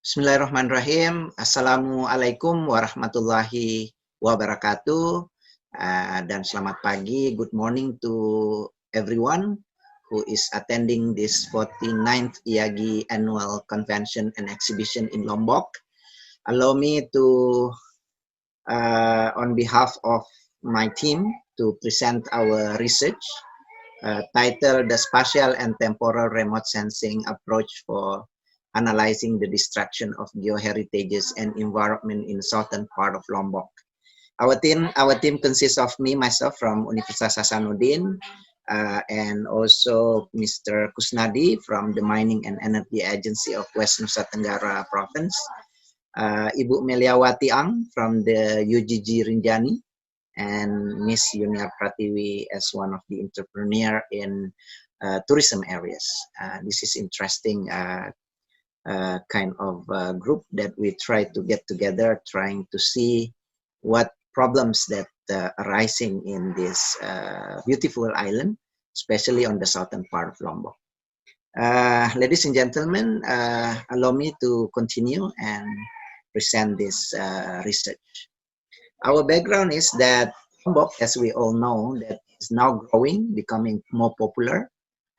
Bismillahirrahmanirrahim. Assalamualaikum warahmatullahi wabarakatuh. Dan selamat pagi, good morning to everyone who is attending this 49th IAGI Annual Convention and Exhibition in Lombok. Allow me to, on behalf of my team, to present our research titled The Spatial and Temporal Remote Sensing Approach for Analyzing the Destruction of Geoheritages and Environment in Southern part of Lombok. Our team consists of myself from Universitas Hasanuddin, and also Mr. Kusnadi from the Mining and Energy Agency of West Nusa Tenggara Province, Ibu Meliawati Ang from the UGG Rinjani, and Miss Yunia Pratiwi as one of the entrepreneur in tourism areas. This is interesting kind of group that we try to get together, trying to see what problems that arising in this beautiful island, especially on the southern part of Lombok. Ladies and gentlemen, allow me to continue and present this research. Our background is that Lombok, as we all know, that is now growing, becoming more popular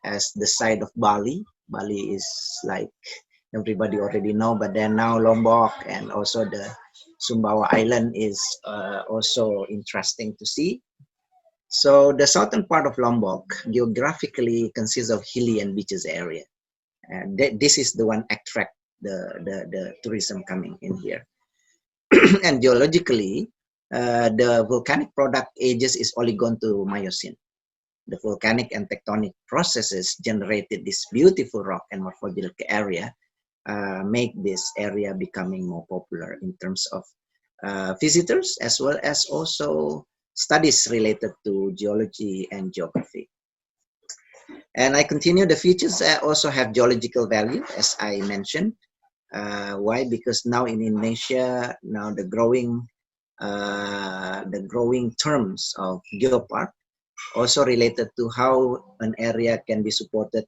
as the site of Bali. Bali is like everybody already know, but then now Lombok and also the Sumbawa Island is also interesting to see. So the southern part of Lombok geographically consists of hilly and beaches area. And this is the one attract the tourism coming in here. And geologically, the volcanic product ages is Oligocene to Miocene. The volcanic and tectonic processes generated this beautiful rock and morphological area, make this area becoming more popular in terms of visitors, as well as also studies related to geology and geography. And I continue, the features also have geological value, as I mentioned. Why? Because now in Indonesia, now the growing terms of geopark also related to how an area can be supported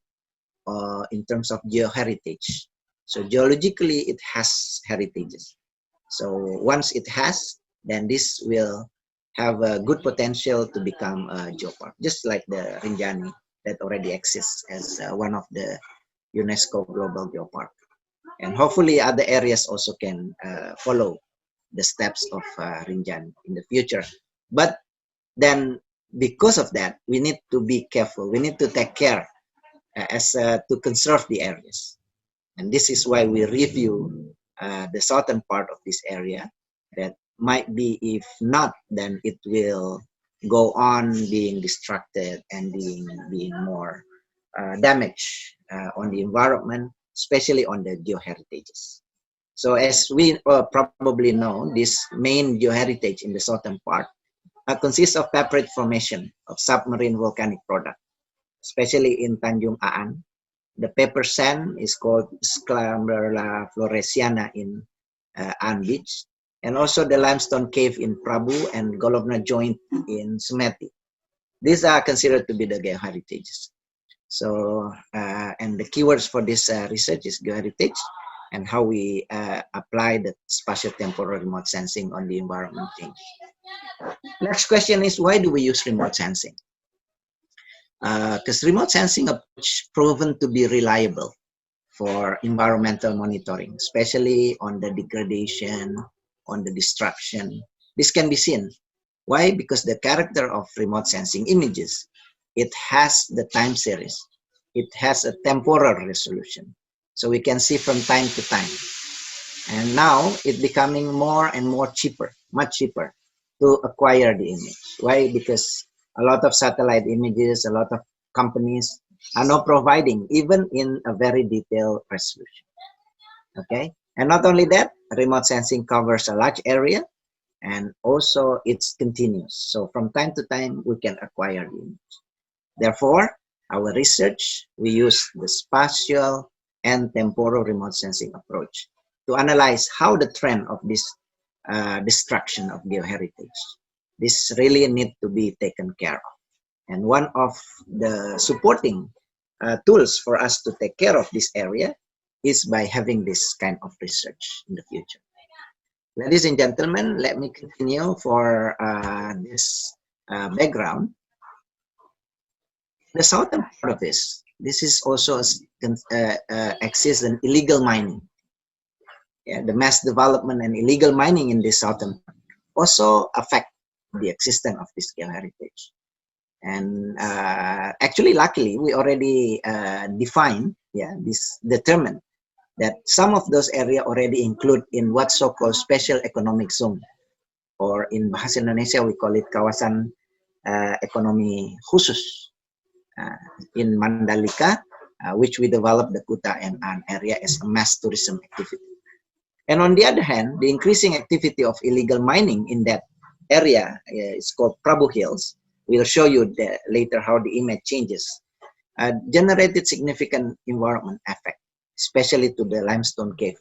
in terms of geoheritage. So geologically, it has heritages. So once it has, then this will have a good potential to become a geopark, just like the Rinjani that already exists as one of the UNESCO Global Geopark. And hopefully other areas also can follow the steps of Rinjani in the future. But then because of that, we need to be careful. We need to take care to conserve the areas. And this is why we review the southern part of this area, that might be, if not, then it will go on being distracted and being more damaged on the environment, especially on the geoheritages. So as we probably know, this main geoheritage in the southern part consists of pepperite formation of submarine volcanic product, especially in Tanjung Aan. The pepper sand is called Scambrella floresiana in Aan Beach, and also the limestone cave in Prabu and Golobna joint in Sumeti. These are considered to be the geoheritages. So, and the keywords for this research is geoheritage and how we apply the spatio-temporal remote sensing on the environment change. Next question is, why do we use remote sensing? Because remote sensing approach proven to be reliable for environmental monitoring, especially on the degradation, on the destruction. This can be seen. Why? Because the character of remote sensing images, it has the time series. It has a temporal resolution. So we can see from time to time. And now it's becoming more and more cheaper, much cheaper to acquire the image. Why? Because a lot of satellite images, a lot of companies are now providing even in a very detailed resolution. Okay, and not only that, remote sensing covers a large area, and also it's continuous. So from time to time, we can acquire the image. Therefore, our research, we use the spatial and temporal remote sensing approach to analyze how the trend of this destruction of geoheritage. This really need to be taken care of. And one of the supporting tools for us to take care of this area is by having this kind of research in the future. Ladies and gentlemen, let me continue for this background. The southern part of this is also exists an illegal mining. Yeah, the mass development and illegal mining in this southern part also affect the existence of this geoheritage. And actually, luckily, we already determined that some of those areas already include in what's so-called special economic zone, or in bahasa Indonesia we call it kawasan ekonomi khusus in Mandalika, which we developed the Kuta and An area as a mass tourism activity. And on the other hand, the increasing activity of illegal mining in that area is called Prabu Hills. We'll show you later how the image changes. Generated significant environment effect, especially to the limestone cave.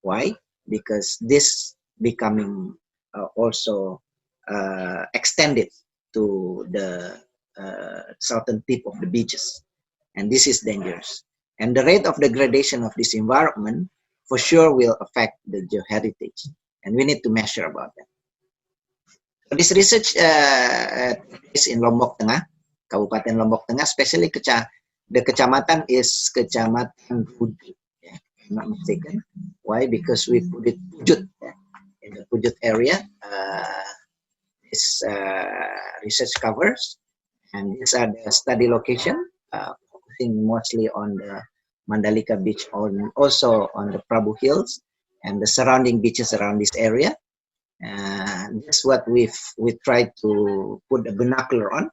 Why? Because this becoming also extended to the southern tip of the beaches, and this is dangerous. And the rate of degradation of this environment for sure will affect the geoheritage, and we need to measure about that. So this research is in Lombok Tengah, Kabupaten Lombok Tengah, especially the kecamatan is Kecamatan Pujut, yeah, if I'm not mistaken. Why? Because we put it Pujut, yeah, in the Pujut area. This research covers, and these are the study location, focusing mostly on the Mandalika Beach, also on the Prabu Hills and the surrounding beaches around this area. That's what we tried to put a binocular on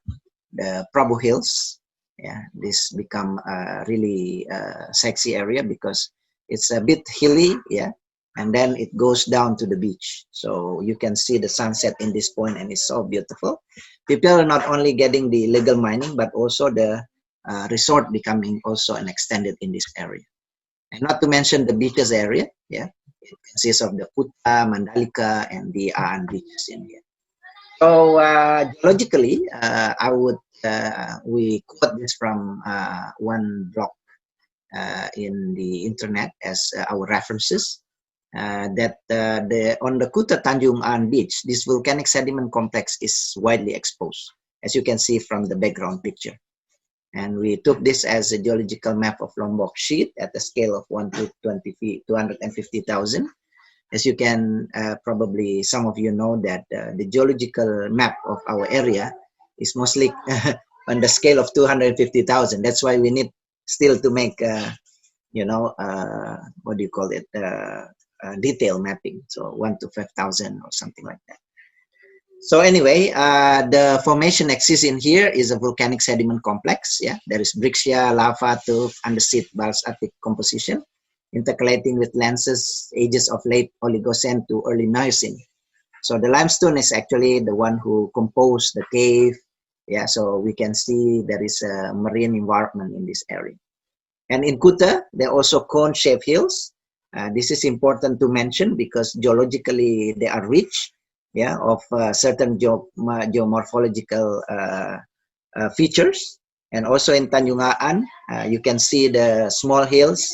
the Prabu Hills. Yeah, this become a really sexy area because it's a bit hilly, yeah, and then it goes down to the beach. So you can see the sunset in this point, and it's so beautiful. People are not only getting the illegal mining, but also the resort becoming also an extended in this area. And not to mention the beaches area, yeah, it consists of the Kuta, Mandalika, and the Aan beaches in here. So geologically, we quote this from one blog in the internet as our references. That on the Kuta Tanjung Aan beach, this volcanic sediment complex is widely exposed, as you can see from the background picture. And we took this as a geological map of Lombok sheet at a scale of 1 to 250,000. As you can probably, some of you know that the geological map of our area is mostly on the scale of 250,000. That's why we need still to make, what do you call it, detail mapping. So 1 to 5,000 or something like that. So anyway, the formation exists in here is a volcanic sediment complex. Yeah, there is breccia, lava, tuff, andesite, basaltic composition, intercalating with lenses ages of late Oligocene to early Miocene. So the limestone is actually the one who composed the cave. Yeah, so we can see there is a marine environment in this area. And in Kuta, there are also cone-shaped hills. This is important to mention because geologically they are rich, yeah, of certain geomorphological features. And also in Tanjung Aan, you can see the small hills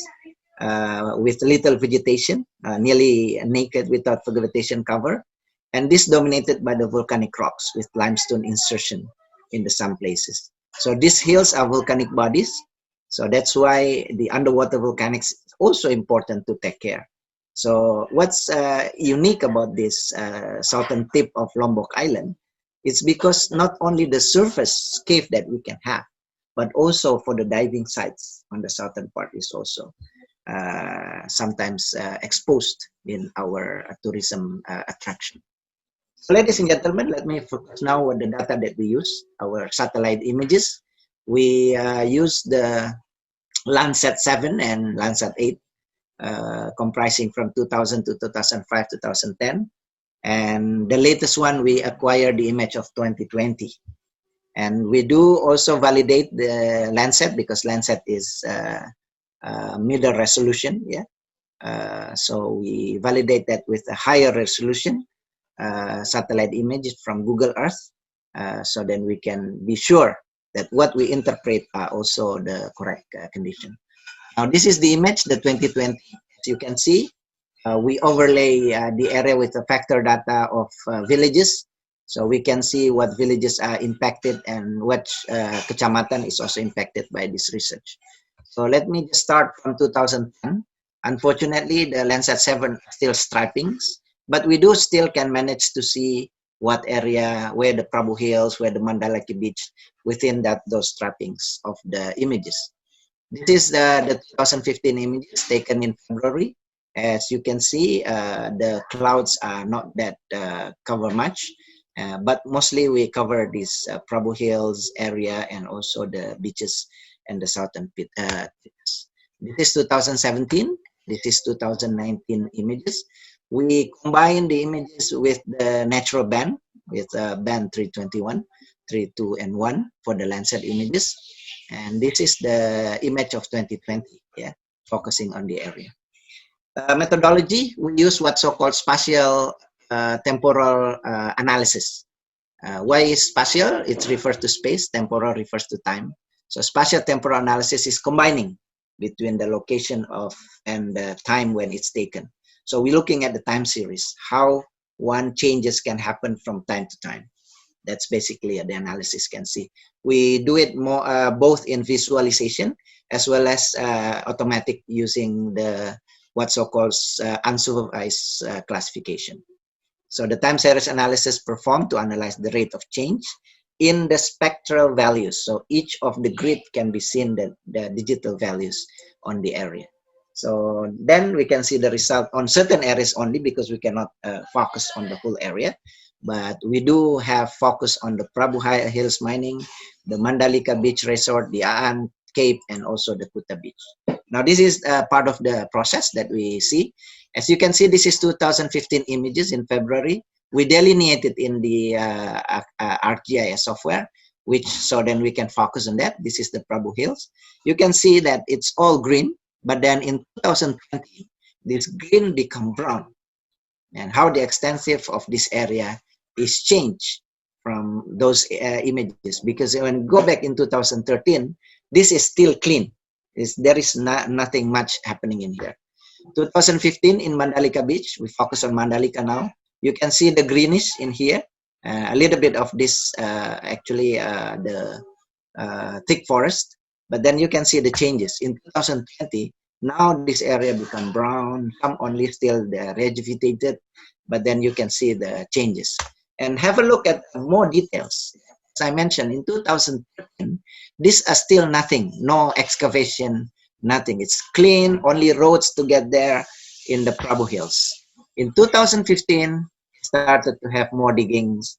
with little vegetation, nearly naked without vegetation cover. And this dominated by the volcanic rocks with limestone insertion in some places. So these hills are volcanic bodies. So that's why the underwater volcanics is also important to take care. So what's unique about this southern tip of Lombok Island, it's because not only the surface cave that we can have, but also for the diving sites on the southern part is also sometimes exposed in our tourism attraction. So ladies and gentlemen, let me focus now on the data that we use, our satellite images. We use the Landsat 7 and Landsat 8, comprising from 2000 to 2005, 2010. And the latest one, we acquired the image of 2020. And we do also validate the Landsat because Landsat is middle resolution. Yeah. So we validate that with a higher resolution satellite images from Google Earth. So then we can be sure that what we interpret are also the correct condition. Now this is the image, the 2020. As you can see, we overlay the area with the factor data of villages. So we can see what villages are impacted and which kecamatan is also impacted by this research. So let me just start from 2010. Unfortunately, the Landsat 7 are still stripings, but we do still can manage to see what area, where the Prabu Hills, where the Mandalika Beach, within those stripings of the images. This is the 2015 images taken in February. As you can see, the clouds are not that cover much, but mostly we cover this Prabu Hills area and also the beaches and the southern pits. This is 2017. This is 2019 images. We combine the images with the natural band, with band 321, 32, and 1 for the Landsat images. And this is the image of 2020, yeah, focusing on the area. Methodology, we use what's so-called spatial temporal analysis. Why is spatial? It refers to space, temporal refers to time. So spatial temporal analysis is combining between the location of and the time when it's taken. So we're looking at the time series, how one changes can happen from time to time. That's basically the analysis can see. We do it more both in visualization as well as automatic using the what's so-called unsupervised classification. So the time series analysis performed to analyze the rate of change in the spectral values. So each of the grid can be seen the digital values on the area. So then we can see the result on certain areas only because we cannot focus on the whole area. But we do have focus on the Prabu Hills mining, the Mandalika Beach Resort, the Aan Cape, and also the Kuta Beach. Now this is part of the process that we see. As you can see, this is 2015 images in February. We delineated in the ArcGIS software, so then we can focus on that. This is the Prabu Hills. You can see that it's all green, but then in 2020, this green become brown. And how the extensive of this area is changed from those images, because when we go back in 2013, this is still clean. There is nothing much happening in here. 2015 in Mandalika Beach, we focus on Mandalika now. You can see the greenish in here, a little bit of this the thick forest, but then you can see the changes. In 2020, now this area become brown, some only still the revegetated, but then you can see the changes. And have a look at more details. As I mentioned, in 2013, these are still nothing, no excavation, nothing. It's clean, only roads to get there in the Prabu Hills. In 2015, started to have more diggings.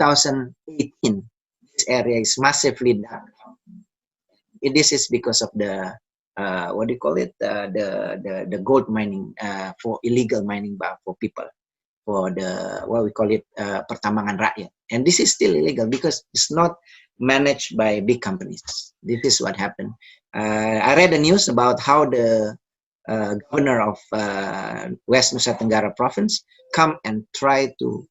2018, this area is massively dug. This is because of the what do you call it? The gold mining for illegal mining for people, for the what we call it pertambangan rakyat. And this is still illegal because it's not managed by big companies. This is what happened. I read the news about how the governor of West Nusa Tenggara province come and try to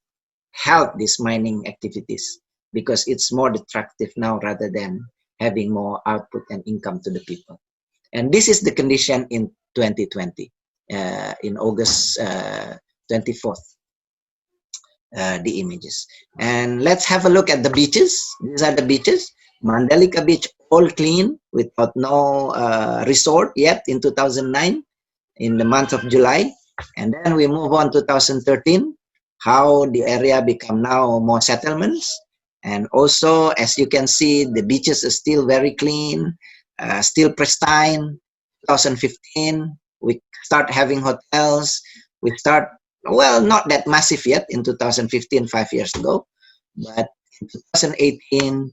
help these mining activities because it's more attractive now rather than having more output and income to the people. And this is the condition in 2020, in August 24th, the images. And let's have a look at the beaches. These are the beaches. Mandalika Beach, all clean without no resort yet in 2009, in the month of July. And then we move on 2013, how the area become now more settlements. And also, as you can see, the beaches are still very clean, still pristine. 2015, we start having hotels. We start, well, not that massive yet in 2015, 5 years ago. But in 2018,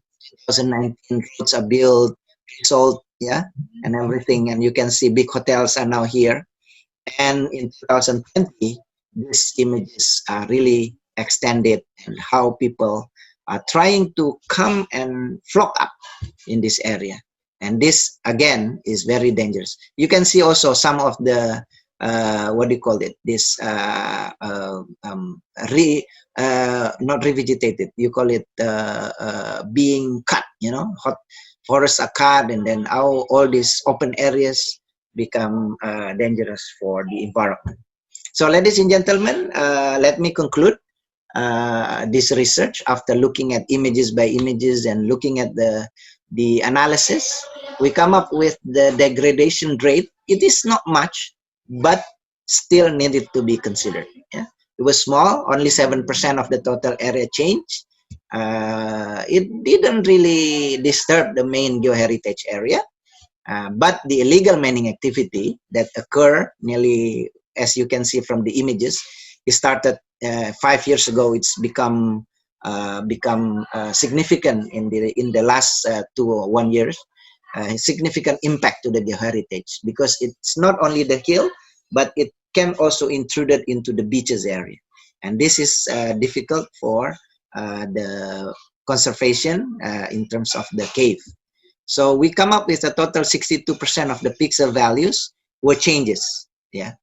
2019, roads are built, sold, yeah, and everything. And you can see big hotels are now here. And in 2020, these images are really extended and how people are trying to come and flock up in this area. And this, again, is very dangerous. You can see also some of the, what do you call it, this, not revegetated, you call it being cut, you know, forests are cut, and then all these open areas become dangerous for the environment. So, ladies and gentlemen, let me conclude this research after looking at images by images and looking at the analysis. We come up with the degradation rate. It is not much, but still needed to be considered. Yeah? It was small, only 7% of the total area change. It didn't really disturb the main geoheritage area, but the illegal mining activity that occur nearly, as you can see from the images, it started 5 years ago. It's become significant in the last 2 or 1 years. Significant impact to the geoheritage, because it's not only the hill, but it can also intrude into the beaches area, and this is difficult for the conservation in terms of the cave. So we come up with a total 62% of the pixel values were changes. Yeah,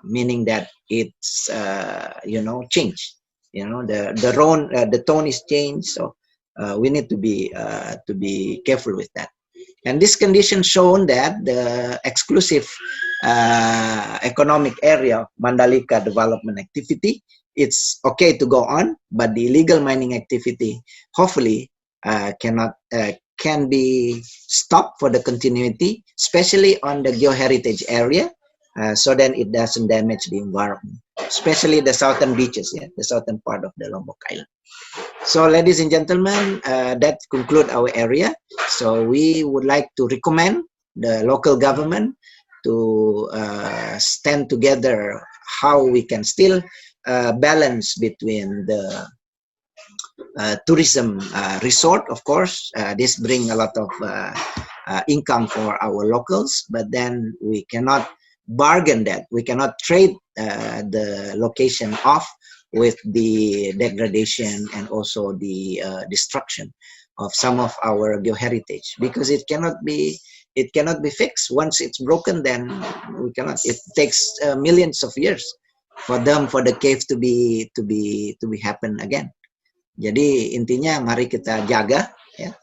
meaning that it's changed. The tone is changed. So we need to be careful with that. And this condition shown that the exclusive economic area of Mandalika development activity, it's okay to go on, but the illegal mining activity hopefully can be stopped for the continuity, especially on the geoheritage area, so then it doesn't damage the environment, especially the southern beaches, the southern part of the Lombok Island. So, ladies and gentlemen, that concludes our area. So we would like to recommend the local government to stand together how we can still balance between the tourism resort. Of course, this brings a lot of income for our locals, but then we cannot bargain that. We cannot trade the location off with the degradation and also the destruction of some of our geoheritage, because it cannot be fixed. Once it's broken, then we cannot. It takes millions of years for the cave to be happen again. Jadi intinya mari kita jaga ya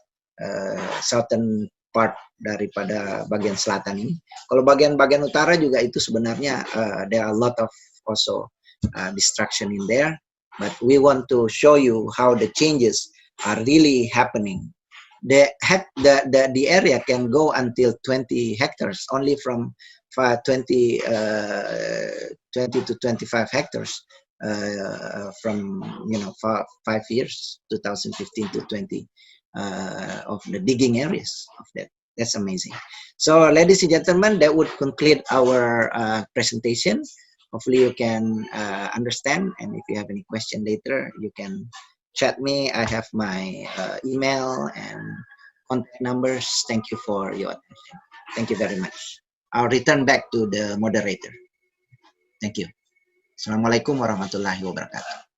southern part daripada bagian selatan ini. Kalau bagian utara juga itu sebenarnya there are a lot of also destruction in there, but we want to show you how the changes are really happening. The area can go until 20 hectares, only from 20 to 25 hectares from 5 years, 2015 to 20 of the digging areas of that. That's amazing. So, ladies and gentlemen, that would conclude our presentation. Hopefully you can understand, and if you have any question later, you can chat me. I have my email and contact numbers. Thank you for your attention. Thank you very much. I'll return back to the moderator. Thank you. Assalamualaikum warahmatullahi wabarakatuh.